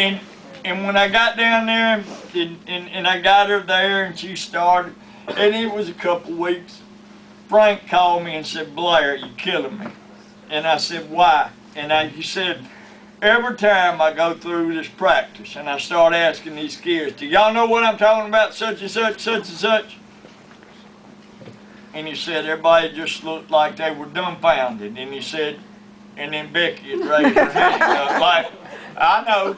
And when I got down there, and I got her there, and she started, and it was a couple weeks, Frank called me and said, Blair, you're killing me. And I said, why? And he said, every time I go through this practice, and I start asking these kids, do y'all know what I'm talking about, such and such, such and such? And he said, everybody just looked like they were dumbfounded. And he said, and then Becky had raised her hand up like, I know.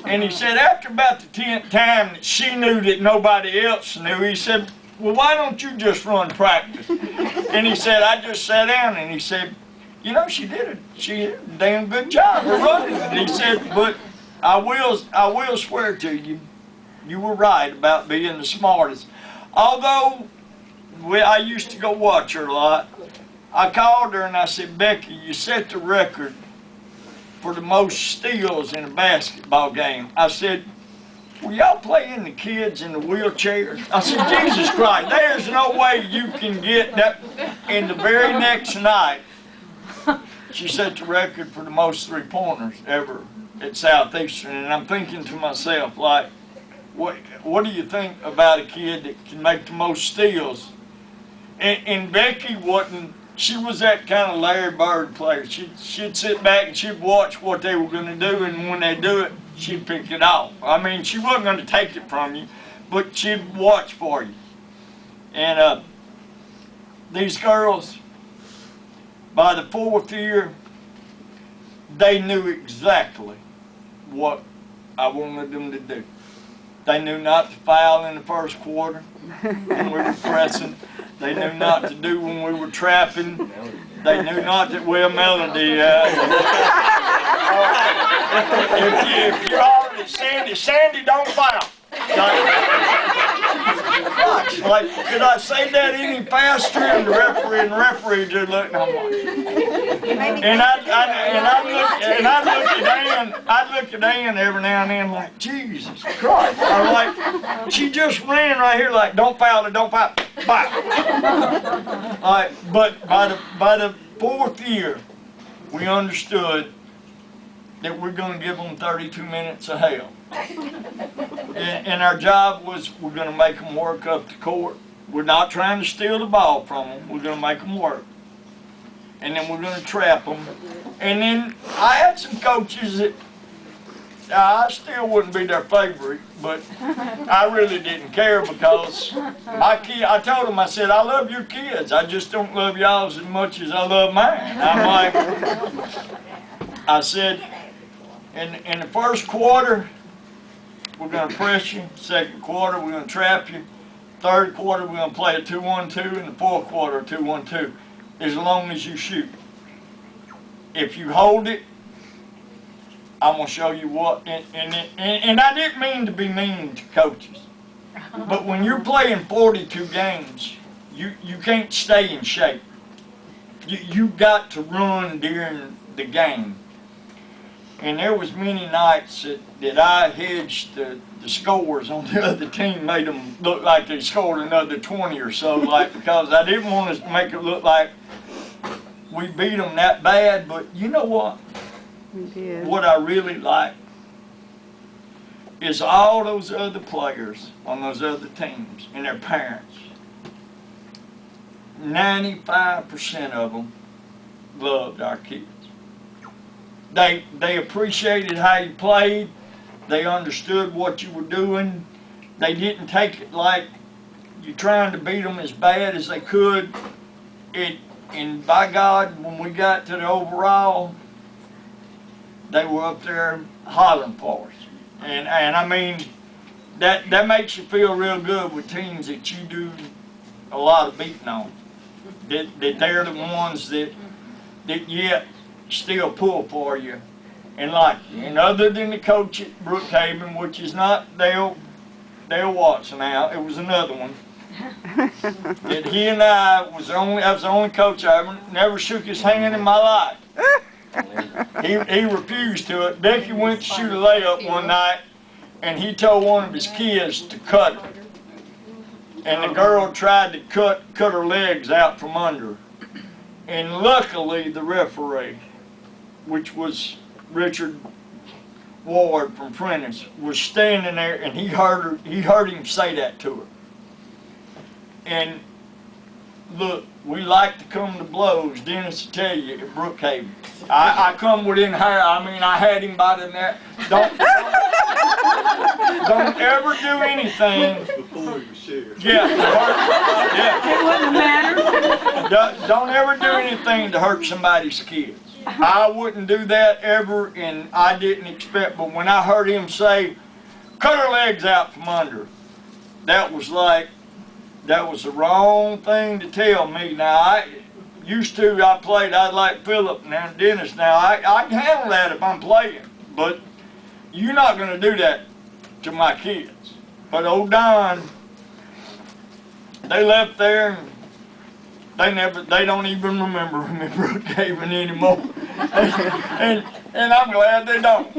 And he said, after about the 10th time that she knew that nobody else knew, he said, well, why don't you just run practice? And he said, I just sat down, and he said, you know, she did a damn good job of running it. He said, but I will swear to you, you were right about being the smartest. Although I used to go watch her a lot, I called her and I said, Becky, you set the record for the most steals in a basketball game. I said, were y'all playing the kids in the wheelchairs? I said, Jesus Christ, there's no way you can get that. And the very next night, she set the record for the most three-pointers ever at Southeastern. And I'm thinking to myself, like, what do you think about a kid that can make the most steals? And Becky wasn't, she was that kind of Larry Bird player. She'd sit back and she'd watch what they were going to do, and when they do it, she'd pick it off. I mean, she wasn't going to take it from you, but she'd watch for you. And these girls, by the 4th year, they knew exactly what I wanted them to do. They knew not to foul in the first quarter when we were pressing. They knew not to do when we were trapping. They knew not to, well, Melody, if you're already Sandy, don't foul. Like, could I say that any faster? And the referee just looked, and I'm like, and I'd look at Ann every now and then like, Jesus Christ. I'm like, she just ran right here like, don't foul it, don't foul it. Bye. All right, but by the 4th year, we understood that we're going to give them 32 minutes of hell. And our job was, we're going to make them work up the court. We're not trying to steal the ball from them. We're going to make them work. And then we're going to trap them. And then I had some coaches that I still wouldn't be their favorite, but I really didn't care because I told them, I said, I love your kids. I just don't love y'all as much as I love mine. I'm like, I said, in the first quarter, we're going to press you. Second quarter, we're going to trap you. Third quarter, we're going to play a 2-1-2. And the fourth quarter, a 2-1-2, as long as you shoot. If you hold it, I'm going to show you what. And I didn't mean to be mean to coaches. But when you're playing 42 games, you can't stay in shape. You got to run during the game. And there was many nights that I hedged the scores on the other team, made them look like they scored another 20 or so, like, because I didn't want to make it look like we beat them that bad. But you know what? We did. What I really like is all those other players on those other teams and their parents. 95% of them loved our kids. They appreciated how you played. They understood what you were doing. They didn't take it like you trying to beat them as bad as they could. And by God, when we got to the overall, they were up there hollering for us. And I mean, that makes you feel real good with teams that you do a lot of beating on. That they're the ones that yet still pull for you and like you. And other than the coach at Brookhaven, which is not Dale Watson now, it was another one. That he and I was the only coach I never shook his hand in my life. He refused to it. Becky went to shoot a layup one night, and he told one of his kids to cut her. And the girl tried to cut her legs out from under her. And luckily, the referee, which was Richard Ward from Prentice was standing there, and he heard him say that to her. And look, we like to come to blows. Dennis will tell you at Brookhaven. I come within hair. I mean, I had him by the neck. Don't ever do anything. Before he was shared. Yeah, It wouldn't have mattered. don't ever do anything to hurt somebody's kids. I wouldn't do that ever, and I didn't expect. But when I heard him say, "Cut her legs out from under," that was the wrong thing to tell me. Now, I played, I'd like Philip now, Dennis now. I can handle that if I'm playing, but you're not going to do that to my kids. But old Don, they left there, and they don't even remember him in Brookhaven anymore. and I'm glad they don't.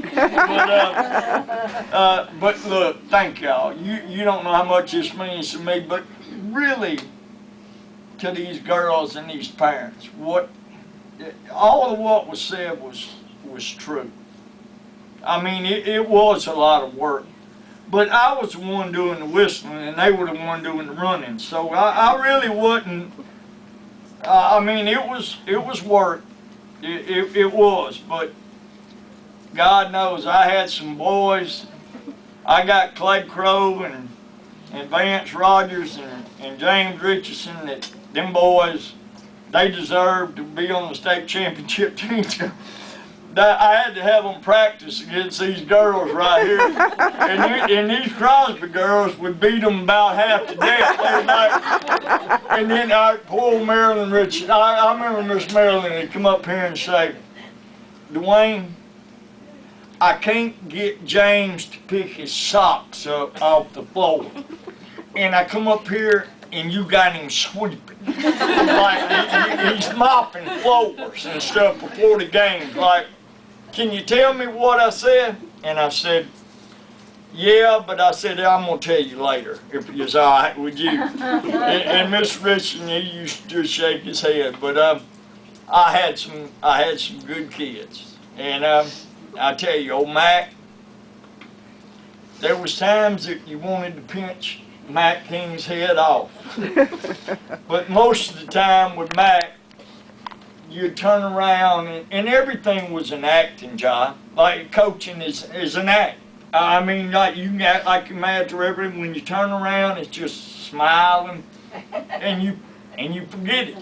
But look, thank y'all. You don't know how much this means to me, but really, to these girls and these parents, all of what was said was true. I mean, it was a lot of work, but I was the one doing the whistling, and they were the one doing the running. So I really wasn't. I mean, it was work. It was, but God knows I had some boys. I got Clay Crow and Vance Rogers and James Richardson, that them boys, they deserved to be on the state championship team. I had to have them practice against these girls right here. And these Crosby girls would beat them about half to death. And then our poor Marilyn Richardson, I remember Miss Marilyn would come up here and say, "Duane, I can't get James to pick his socks up off the floor. And I come up here and you got him sweeping. Like he's mopping floors and stuff before the game. Like, can you tell me what I said?" And I said, "Yeah, but I said, I'm going to tell you later, if it's all right with you." And Mr. Richardson, he used to just shake his head. But I had some good kids. And I tell you, old Mac, there was times that you wanted to pinch Mac King's head off. But most of the time with Mac, you'd turn around and everything was an acting job. Like coaching is an act. I mean, like you can act like you're mad to everything. When you turn around, it's just smiling and you forget it.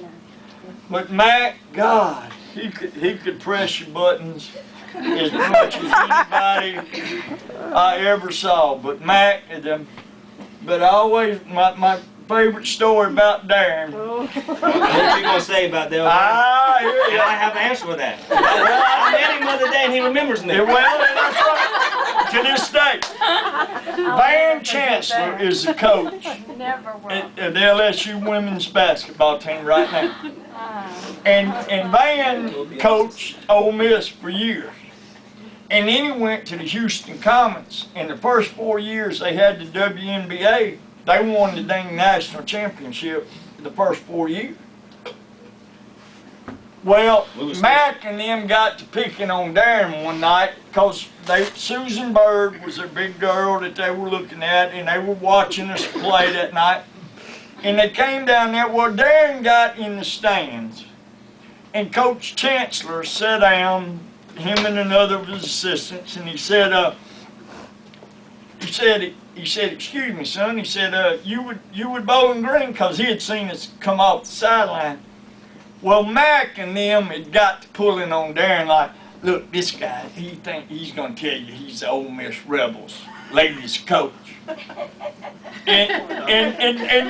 But Mac, God, he could press your buttons as much as anybody I ever saw. But Mac, but I always, my favorite story about Darren. What you gonna say about that? Yeah. I have an answer for that. I met him the other day and he remembers me. Well, that's right. To this day. Van Chancellor is the coach at the LSU women's basketball team right now. And Van coached Ole Miss for years. And then he went to the Houston Comets. In the first 4 years they had the WNBA, they won the dang national championship the first 4 years. Well, Mac and them got to picking on Darren one night because Susan Bird was a big girl that they were looking at, and they were watching us play that night. And they came down there. Well, Darren got in the stands, and Coach Chancellor sat down, him and another of his assistants, and he said, "Excuse me, son." He said, you would Bowling Green," because he had seen us come off the sideline. Well, Mac and them had got to pulling on Darren like, "Look, this guy, he think he's gonna tell you he's the Ole Miss Rebels ladies coach." And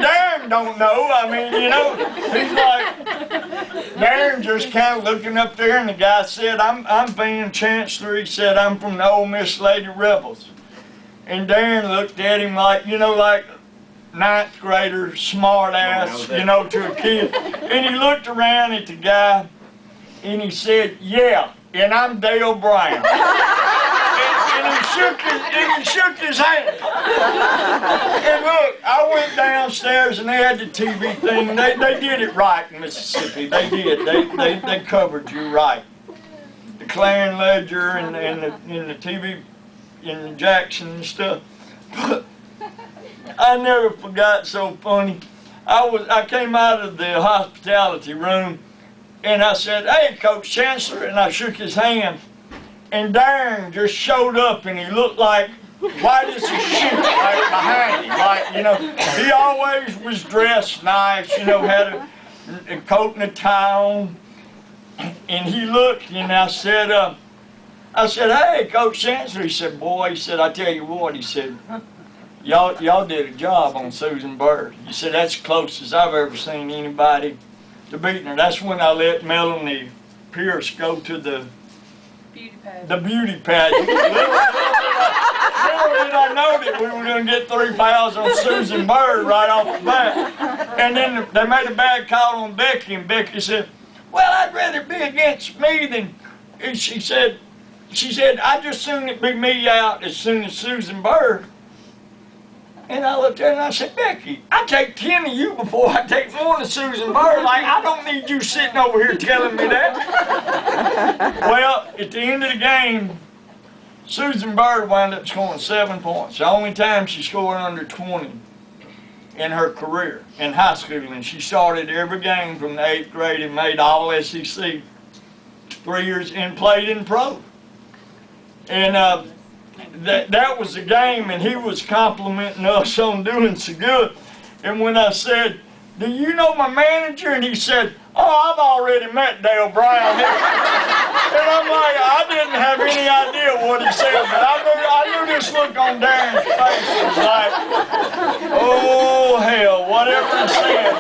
Darren don't know. I mean, you know, he's like, Darren just kind of looking up there, and the guy said, I'm Van Chancellor." He said, "I'm from the Ole Miss Lady Rebels." And Darren looked at him like, you know, like ninth grader, smart ass, you know, to a kid. And he looked around at the guy and he said, "Yeah, and I'm Dale Brown." and he shook his hand. And look, I went downstairs and they had the TV thing. They did it right in Mississippi. They did. They covered you right. The Clarion Ledger and the TV in Jackson and stuff. But I never forgot, so funny. I came out of the hospitality room and I said, "Hey, Coach Chancellor," and I shook his hand. And Darren just showed up and he looked like white as a sheet, like behind him. Like, you know, he always was dressed nice, you know, had a coat and a tie on. And he looked and I said, "Hey, Coach Chancellor." He said, "Boy," he said, "I tell you what," he said, y'all did a job on Susan Bird. He said, "That's the closest I've ever seen anybody to beating her." That's when I let Melanie Pierce go to the beauty pageant. Little did I know that we were going to get 3 fouls on Susan Bird right off the bat. And then they made a bad call on Becky, and Becky said, "Well, I'd rather be against me than," she said, "I'd just soon it be me out as soon as Susan Bird." And I looked at her and I said, "Becky, I take 10 of you before I take 1 of Susan Bird. Like, I don't need you sitting over here telling me that." Well, at the end of the game, Susan Bird wound up scoring 7 points. The only time she scored under 20 in her career in high school. And she started every game from the 8th grade and made all SEC 3 years and played in pro. And that was the game, and he was complimenting us on doing so good. And when I said, "Do you know my manager?" and he said, "Oh, I've already met Dale Brown." And I'm like, I didn't have any idea what he said, but I knew this look on Darren's face was like, "Oh hell, whatever he said,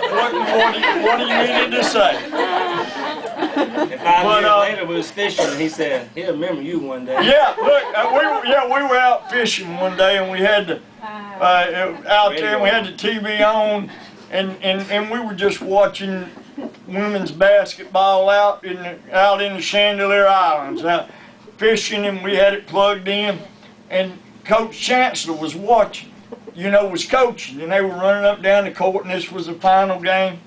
what he needed to say." And 5 years later, we was fishing, and he said, "He'll remember you one day." Yeah, look, we were out fishing one day, and we had the out there, and we had the TV on, and we were just watching women's basketball out in the Chandelier Islands, fishing, and we had it plugged in, and Coach Chancellor was watching, was coaching, and they were running up down the court, and this was the final game.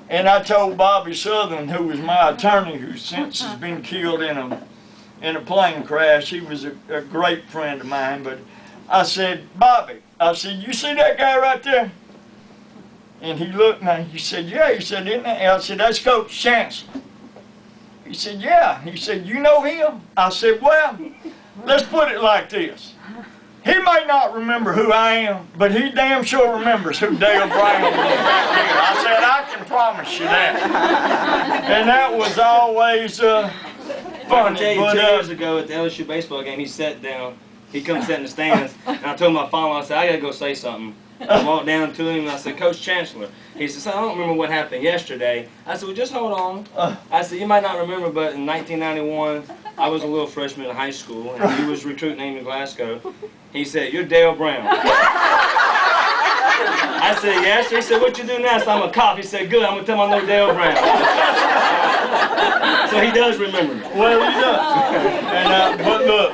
And I told Bobby Southern, who was my attorney, who since has been killed in a plane crash. He was a great friend of mine. But I said, "Bobby," I said, "you see that guy right there?" And he looked and he said, "Yeah." He said, "Isn't that?" I said, "That's Coach Chancellor." He said, "Yeah." He said, "You know him?" I said, "Well, let's put it like this. He may not remember who I am, but he damn sure remembers who Dale Brown was back there." I said, "I can promise you that." And that was always funny. I can tell you, 2 years ago at the LSU baseball game, he sat down. He come sit in the stands, and I told him I followed. I said, "I gotta go say something." I walked down to him and I said, "Coach Chancellor." He says, "I don't remember what happened yesterday." I said, "Well, just hold on." I said, "You might not remember, but in 1991, I was a little freshman in high school, and he was recruiting Amy Glasgow." He said, "You're Dale Brown." I said, "Yes, sir." He said, "What you do now?" I said, "I'm a cop." He said, "Good, I'm going to tell him I know Dale Brown." So he does remember me. Well, he does. And, but look,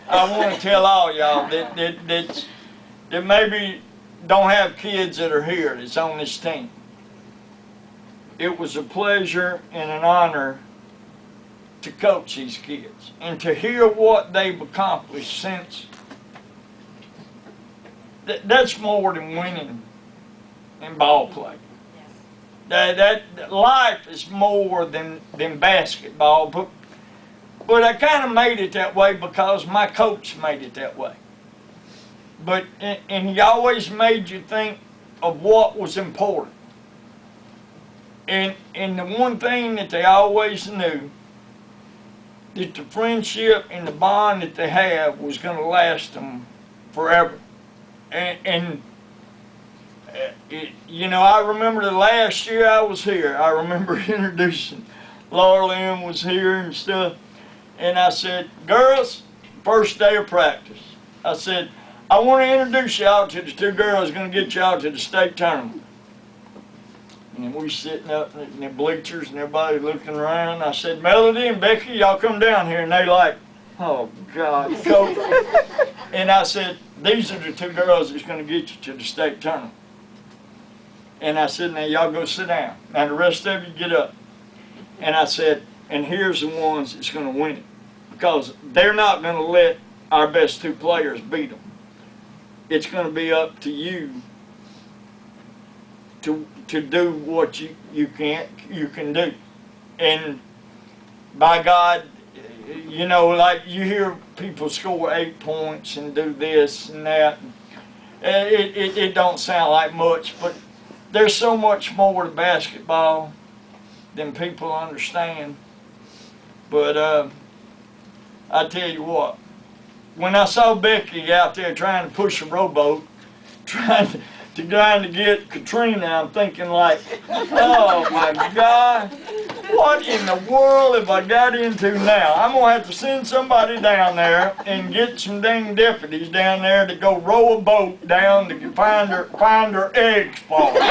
I want to tell all y'all that maybe don't have kids that are here that's on this team. It was a pleasure and an honor to coach these kids and to hear what they've accomplished since. That's more than winning in ball play. That life is more than basketball, but I kind of made it that way because my coach made it that way. But and he always made you think of what was important. And the one thing that they always knew, that the friendship and the bond that they have was going to last them forever. And I remember the last year I was here, I remember introducing, Laura Lynn was here and stuff, and I said, "Girls, first day of practice," I said, "I want to introduce y'all to the 2 girls going to get y'all to the state tournament." And we sitting up in the bleachers and everybody looking around. I said, "Melody and Becky, y'all come down here." And they like, "Oh God, Coach." And I said, "These are the 2 girls that's going to get you to the state tournament." And I said, "Now y'all go sit down. Now the rest of you get up." And I said, "And here's the ones that's going to win it. Because they're not going to let our best 2 players beat them. It's going to be up to you to do what you can do. And by God, you know, like you hear people score 8 points and do this and that. It don't sound like much, but there's so much more to basketball than people understand. But I tell you what, when I saw Becky out there trying to push a rowboat, trying to get Katrina, I'm thinking like, oh my God, what in the world have I got into now? I'm gonna have to send somebody down there and get some dang deputies down there to go row a boat down to find her eggs falling.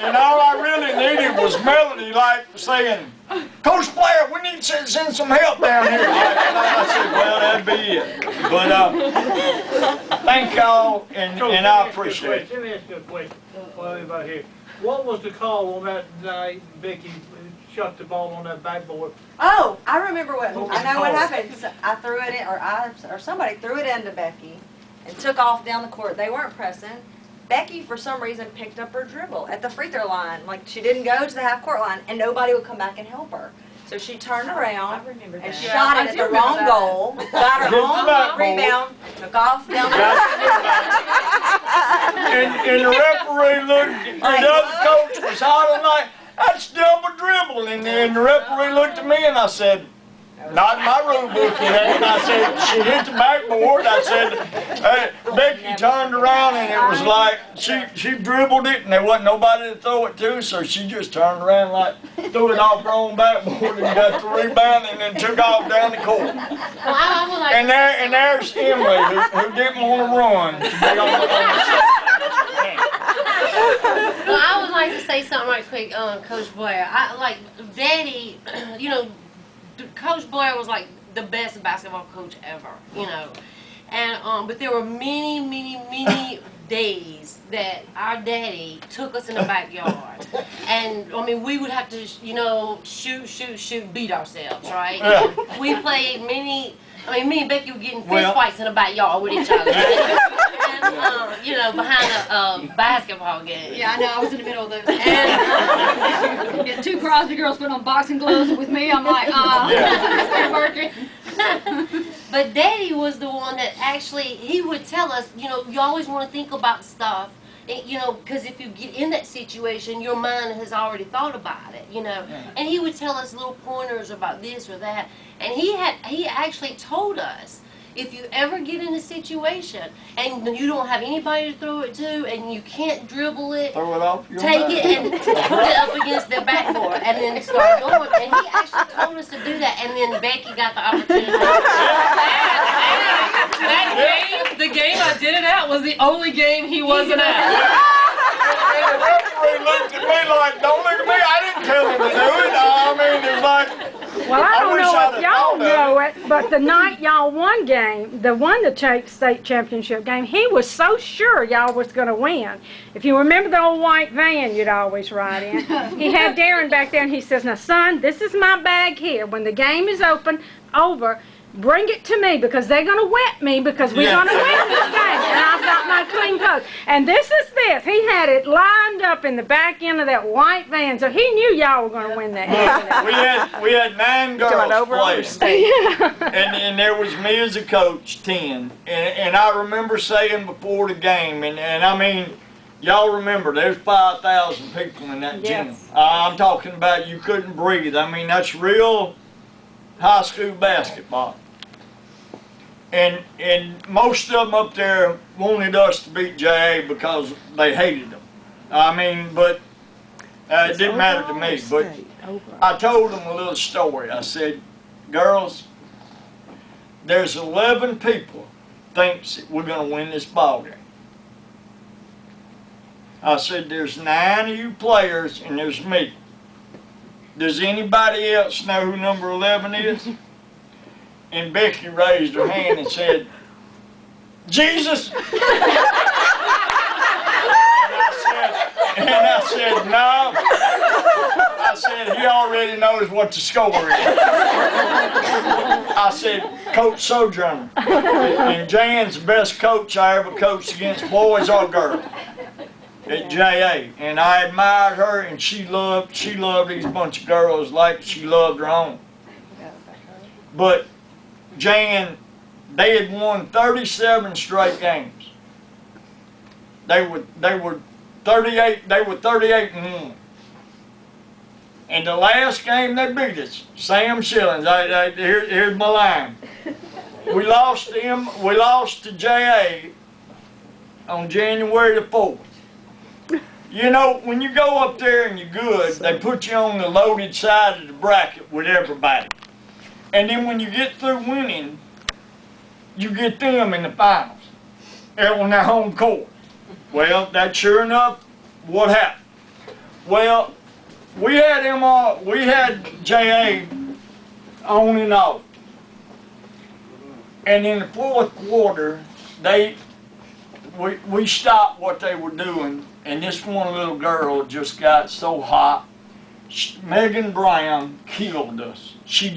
And all I really needed was Melody like saying, Coach Blair, we need to send some help down here. And I said, well, that'd be it. But thank y'all, and I appreciate it. Let me ask you a question while everybody here. What was the call on that night Becky shot the ball on that backboard? Oh, I remember I know what happened. So I threw it in, or somebody threw it into Becky and took off down the court. They weren't pressing. Becky, for some reason, picked up her dribble at the free throw line. Like, she didn't go to the half-court line, and nobody would come back and help her. So she turned around and shot it at the wrong goal, got her own rebound, took off down the And the referee looked, and the other coach was hollering like, that's double dribble. And the referee looked at me, and I said, not in my rule book, you know. And I said, she hit the backboard. I said, hey, Becky turned around and it was like, she dribbled it and there wasn't nobody to throw it to, so she just turned around like, threw it off her own backboard and got the rebound and then took off down the court. And there's Emily who didn't want to run to be on the Well, I would like to say something right quick, Coach Blair. I like Daddy, you know, Coach Blair was like the best basketball coach ever, you know. And but there were many days that our daddy took us in the backyard, and I mean we would have to, you know, shoot, beat ourselves, right? Yeah. We played many. I mean, me and Becky were getting fist fights in the backyard with each other, right? And, you know, behind a basketball game. Yeah, I know. I was in the middle of those. And get 2 Crosby girls put on boxing gloves with me. I'm like, this ain't working. But Daddy was the one that actually, he would tell us, you know, you always want to think about stuff. You know, because if you get in that situation, your mind has already thought about it, you know. And he would tell us little pointers about this or that. And he actually told us, if you ever get in a situation and you don't have anybody to throw it to and you can't dribble it, throw it off your take it and put it up against the backboard and then start going. And he actually told us to do that. And then Becky got the opportunity. The game I did it at was the only game he wasn't at. And the referee looked at me like, don't look at me, I didn't tell him to do it. I mean, it was like, Well, I don't know if y'all know it, but the night y'all won the state championship game, he was so sure y'all was going to win. If you remember the old white van you'd always ride in, he had Darren back there and he says, now son, this is my bag here. When the game is over, bring it to me because they're going to wet me because we're going to win this game. And I've got my clean clothes. And this is this. He had it lined up in the back end of that white van, so he knew y'all were going to win that game. we had 9 girls playing. And there was me as a coach, 10. And I remember saying before the game, and I mean, y'all remember, there's 5,000 people in that gym. I'm talking about you couldn't breathe. I mean, that's real high school basketball. And most of them up there wanted us to beat JA because they hated them. I mean, but it didn't matter to me. But I told them a little story. I said, girls, there's 11 people thinks that we're going to win this ball game. I said, there's 9 of you players and there's me. Does anybody else know who number 11 is? And Becky raised her hand and said, Jesus. And I said, no. I I said, he already knows what the score is. I said, Coach Sojourner. And Jan's the best coach I ever coached against, boys or girls, at JA. And I admired her, and she loved these bunch of girls like she loved her own. But Jan, they had won 37 straight games. They were 38 and 1. And the last game they beat us, Sam Shillings. Here's my line. We lost to JA on January the 4th. You know, when you go up there and you're good, they put you on the loaded side of the bracket with everybody. And then when you get through winning, you get them in the finals. On their home court. Well, that's sure enough what happened. Well, we had JA on and off. And in the fourth quarter, we stopped what they were doing, and this one little girl just got so hot. Megan Brown killed us. She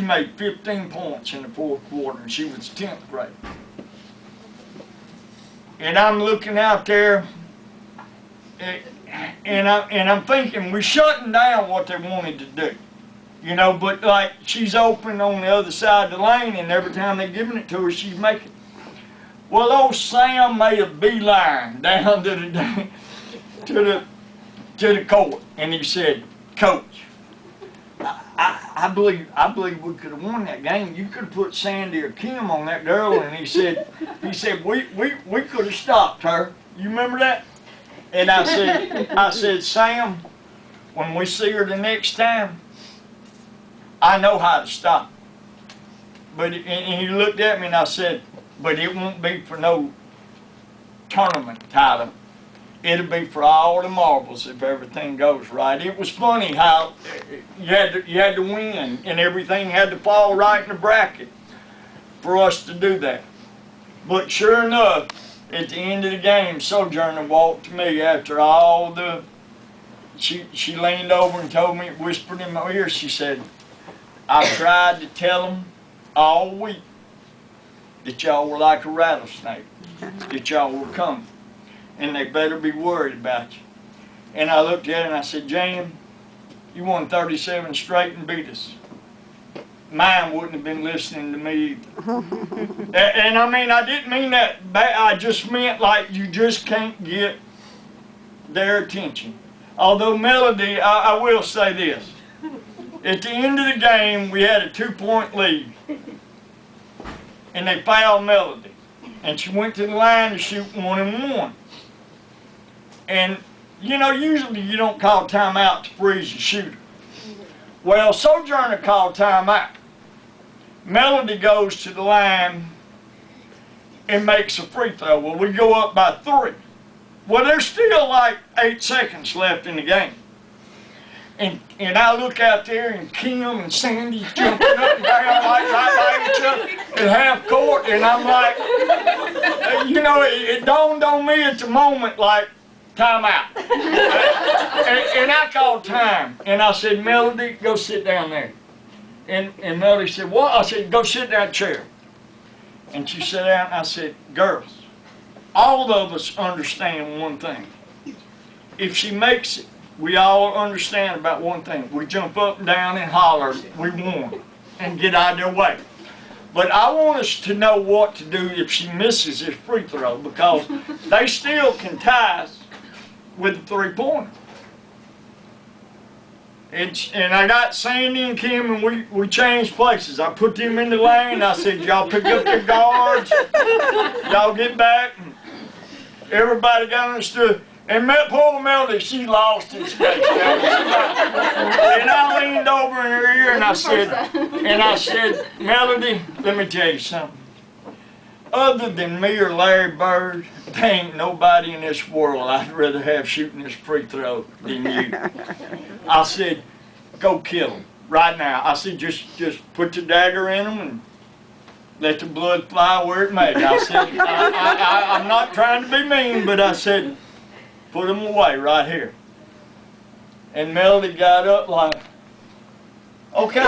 made 15 points in the fourth quarter, and she was 10th grade. And I'm looking out there, and I'm thinking, we're shutting down what they wanted to do. You know, but like, she's open on the other side of the lane, and every time they're giving it to her, she's making it. Well, old Sam made a beeline down to the court, and he said, Coach, I believe we could have won that game. You could have put Sandy or Kim on that girl, and he said we could have stopped her. You remember that? And I said, Sam, when we see her the next time, I know how to stop her. But and he looked at me and I said, but it won't be for no tournament title. It'll be for all the marbles if everything goes right. It was funny how you had to win and everything had to fall right in the bracket for us to do that. But sure enough, at the end of the game, Sojourner walked to me after all the. She leaned over and told me, whispered in my ear. She said, "I tried to tell them all week that y'all were like a rattlesnake, that y'all were coming, and they better be worried about you." And I looked at her and I said, Jan, you won 37 straight and beat us. Mine wouldn't have been listening to me either. And I mean, I didn't mean that bad. I just meant like you just can't get their attention. Although Melody, I will say this. At the end of the game, we had a 2-point lead. And they fouled Melody. And she went to the line to shoot 1-and-1. And, you know, usually you don't call timeout to freeze your shooter. Well, Sojourner called timeout. Melody goes to the line and makes a free throw. Well, we go up by 3. Well, there's still like 8 seconds left in the game. And I look out there and Kim and Sandy's jumping up and down like right by each other at half court. And I'm like, you know, it dawned on me at the moment like, time out. And I called time. And I said, Melody, go sit down there. And Melody said, what? I said, go sit in that chair. And she sat down and I said, girls, all of us understand one thing. If she makes it, we all understand about one thing. We jump up and down and holler, we won, and get out of their way. But I want us to know what to do if she misses this free throw, because they still can tie us with the 3-pointer. And I got Sandy and Kim, and we changed places. I put them in the lane. I said, y'all pick up your guards. Y'all get back. And everybody got understood. And poor Melody, she lost it. And I leaned over in her ear and I said, Melody, let me tell you something. Other than me or Larry Bird, there ain't nobody in this world I'd rather have shooting this free throw than you. I said, go kill them right now. I said, just put the dagger in them and let the blood fly where it may. I said, I'm not trying to be mean, but I said, put them away right here. And Melody got up like, okay.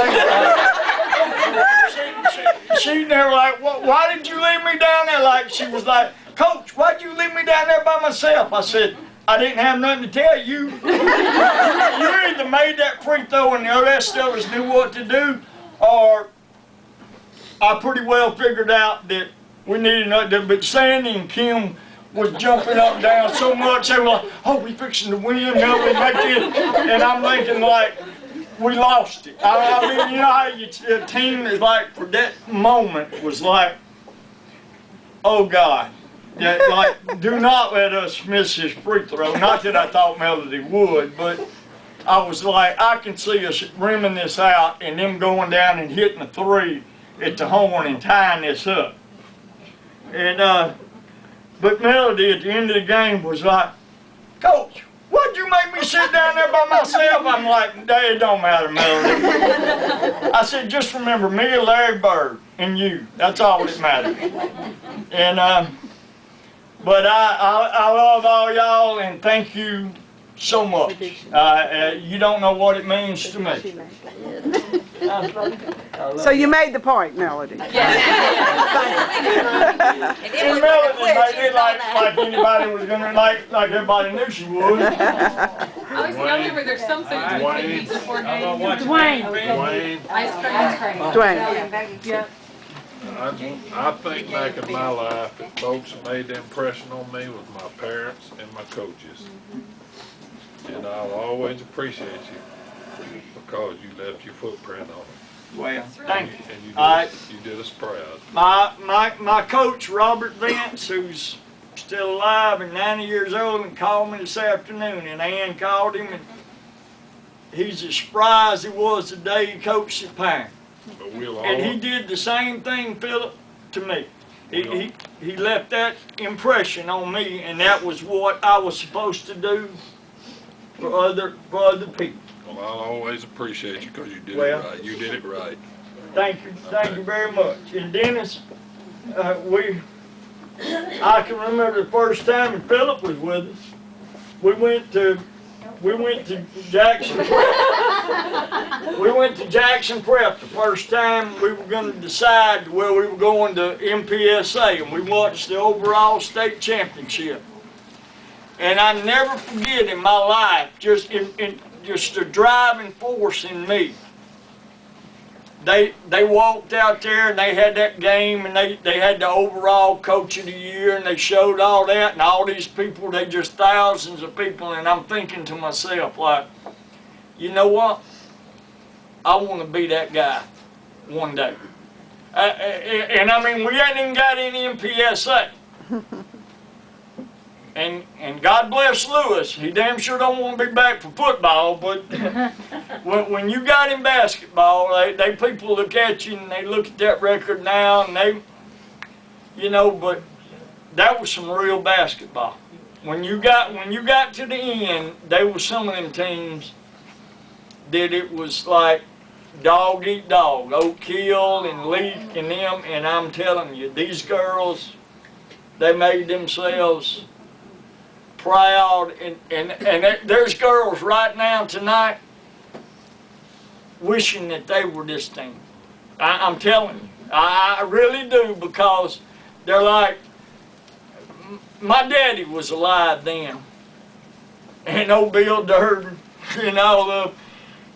She never like, why did you leave me down there? Like, she was like, Coach, why'd you leave me down there by myself? I said, I didn't have nothing to tell you. You either made that free throw and the rest of us knew what to do, or I pretty well figured out that we needed another. But Sandy and Kim was jumping up and down so much, they were like, oh, we fixing to win, no, we make it. And I'm thinking like, we lost it. I mean, you know how your team is like, for that moment, was like, oh God. Yeah, like, do not let us miss this free throw. Not that I thought Melody would, but I was like, I can see us rimming this out and them going down and hitting a three at the horn and tying this up. And, but Melody at the end of the game was like, Coach, why'd you make me sit down there by myself? I'm like, it don't matter, Melody. I said, just remember me and Larry Bird and you. That's all that matters. And, but I love all y'all and thank you so much. You don't know what it means to me. So you made the point, Melody. And Melody made it like anybody was gonna like everybody knew she would. Obviously, I remember there's some things we can eat before games. Dwayne. Ice cream. Dwayne. Yep. I think back in my life, that folks that made the impression on me was my parents and my coaches. And I'll always appreciate you because you left your footprint on it. Well, thank you. And you did us proud. My coach, Robert Vance, who's still alive and 90 years old, and called me this afternoon, and Ann called him, and he's as spry as he was the day he coached at Pine. But we'll And he did the same thing, Philip, to me. He left that impression on me, and that was what I was supposed to do for other people. Well, I'll always appreciate you because you did it right. You did it right. Thank you very much. And Dennis, I can remember the first time Philip was with us. We went to Jackson Prep. We went to Jackson Prep the first time we were going to decide where we were going to MPSA, and we watched the overall state championship. And I never forget in my life, just the driving force in me. They walked out there and they had that game, and they had the overall coach of the year, and they showed all that, and all these people, they just thousands of people, and I'm thinking to myself, like, you know what? I want to be that guy one day. And I mean, we hadn't even got any MPSA. And God bless Lewis. He damn sure don't want to be back for football, but when you got in basketball, they people look at you and they look at that record now and they, you know, but that was some real basketball. When you got to the end, they were some of them teams that it was like dog eat dog, Oak Hill and Leak and them, and I'm telling you, these girls, they made themselves proud, and there's girls right now tonight wishing that they were this team. I'm telling you, I really do, because they're like, my daddy was alive then, and old Bill Durden, and all of,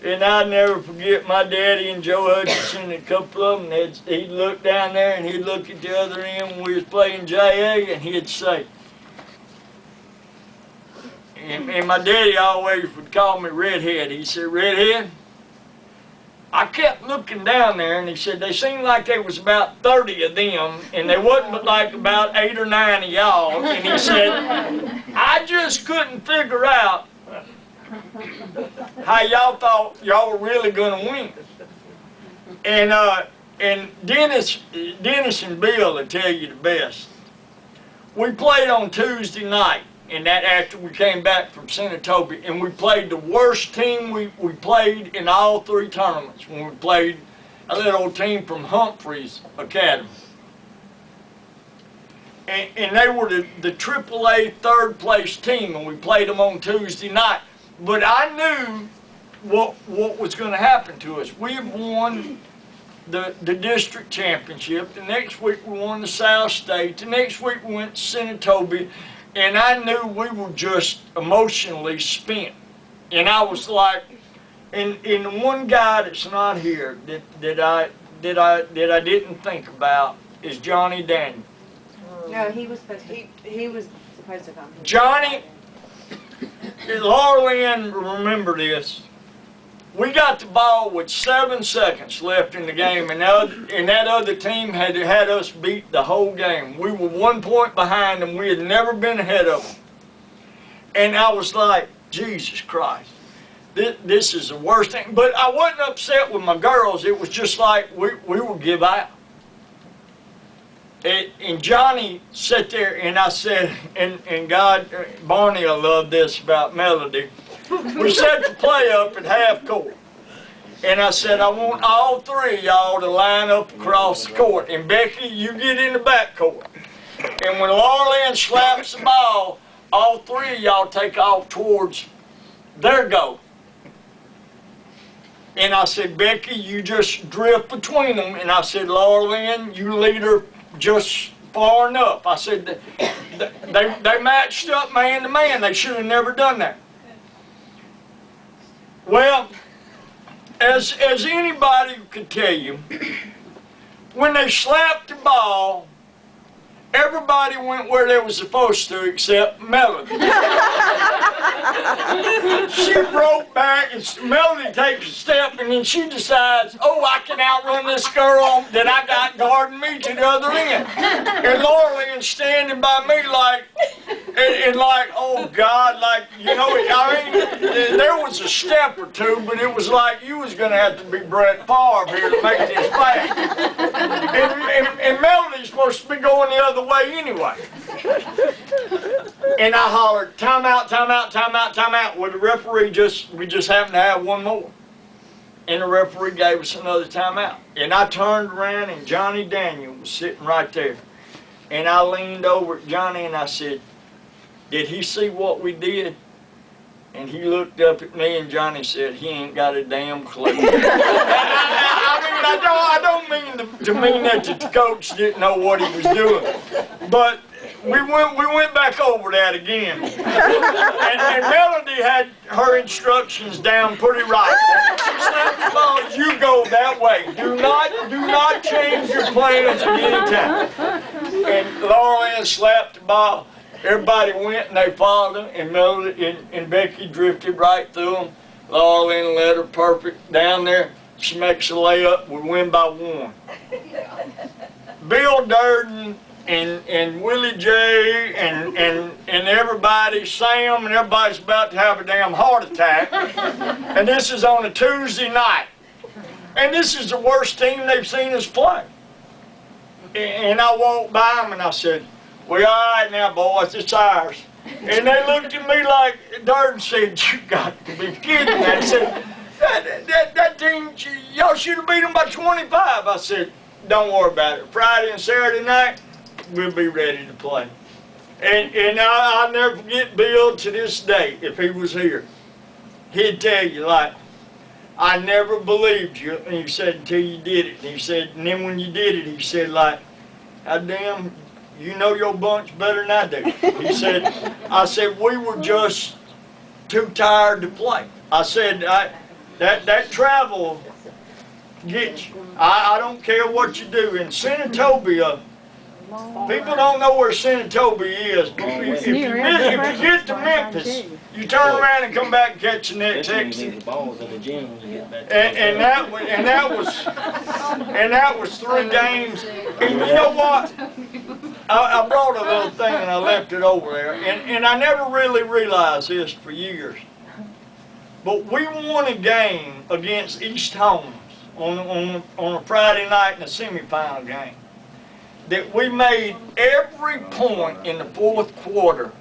and I'll never forget my daddy and Joe Hutchinson, a couple of them, he'd look down there and he'd look at the other end when we was playing JA, and he'd say, and my daddy always would call me Redhead. He said, Redhead, I kept looking down there, and he said, they seemed like there was about 30 of them, and there wasn't but like about 8 or 9 of y'all. And he said, I just couldn't figure out how y'all thought y'all were really going to win. And Dennis and Bill will tell you the best. We played on Tuesday night. And that after we came back from Senatobia, and we played the worst team we played in all 3 tournaments when we played a little team from Humphreys Academy. And they were the AAA third place team, and we played them on Tuesday night. But I knew what was going to happen to us. We had won the district championship. The next week we won the South State. The next week we went to Senatobia. And I knew we were just emotionally spent. And I was like, and the one guy that's not here that I didn't think about is Johnny Daniel. No, he was supposed to come. Johnny, Laura Lynn, remember this. We got the ball with 7 seconds left in the game, and that other team had us beat the whole game. We were 1 point behind them. We had never been ahead of them. And I was like, Jesus Christ, this is the worst thing. But I wasn't upset with my girls. It was just like we would give out. And Johnny sat there, and I said, and God, Barney will love this about Melody. We set the play up at half court. And I said, I want all 3 of y'all to line up across the court. And Becky, you get in the back court. And when Laura Lynn slaps the ball, all 3 of y'all take off towards their goal. And I said, Becky, you just drift between them. And I said, Laura Lynn, you lead her just far enough. I said, they matched up man to man. They should have never done that. Well, as anybody could tell you, when they slapped the ball, everybody went where they were supposed to except Melody. She broke back, and Melody takes a step, and then she decides, oh, I can outrun this girl that I got guarding me to the other end. And Laura Lynn standing by me like, and like, oh God, like, you know, I mean, there was a step or two, but it was like you was going to have to be Brett Favre here to make this back. And Melody's supposed to be going the other way anyway. And I hollered, time out, time out, time out, time out. Well, the referee we just happened to have one more. And the referee gave us another timeout. And I turned around, and Johnny Daniel was sitting right there. And I leaned over at Johnny and I said, did he see what we did? And he looked up at me, and Johnny said, he ain't got a damn clue. I don't mean to mean that the coach didn't know what he was doing. But we went back over that again. And Melody had her instructions down pretty right. She said, you go that way. Do not change your plans at any time. And Laura Lynn slapped the ball. Everybody went and they followed them, and Melody and Becky drifted right through them. Laura Lynn led her perfect down there. She makes a layup. We win by 1. Bill Durden and Willie J and everybody, Sam, and everybody's about to have a damn heart attack. And this is on a Tuesday night. And this is the worst team they've seen us play. And I walked by them and I said, we all right now, boys, it's ours. And they looked at me like, Durden said, you got to be kidding me. I said, that team, y'all should have beat them by 25. I said, don't worry about it. Friday and Saturday night, we'll be ready to play. And I'll never forget Bill to this day, if he was here. He'd tell you, like, I never believed you. And he said, until you did it. And he said, and then when you did it, he said, like, how damn, you know your bunch better than I do. He said, I said, we were just too tired to play. I said, that travel gets you. I don't care what you do. In Senatobia, people don't know where Senatobia is. If you get to Memphis, you turn around and come back and catch the next exit. And that was 3 games. And you know what? I brought a little thing and I left it over there. And I never really realized this for years. But we won a game against East Holmes on a Friday night in a semifinal game that we made every point in the 4th quarter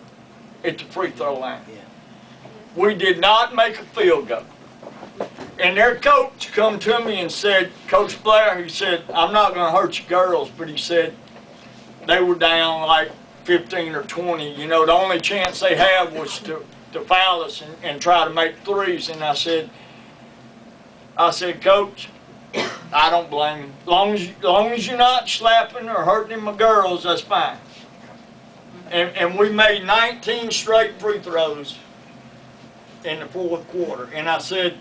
at the free throw line. We did not make a field goal. And their coach come to me and said, Coach Blair, he said, I'm not going to hurt you girls, but he said they were down like 15 or 20. You know, the only chance they had was to to foul us and try to make threes. And I said, Coach, I don't blame him. Long as you're not slapping or hurting my girls, that's fine. And we made 19 straight free throws in the fourth quarter. And I said,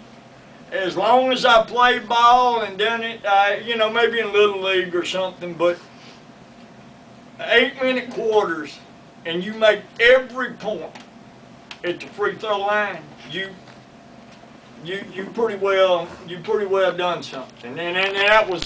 as long as I played ball and done it, you know, maybe in Little League or something, but 8-minute quarters, and you make every point at the free throw line, you pretty well done something. And that was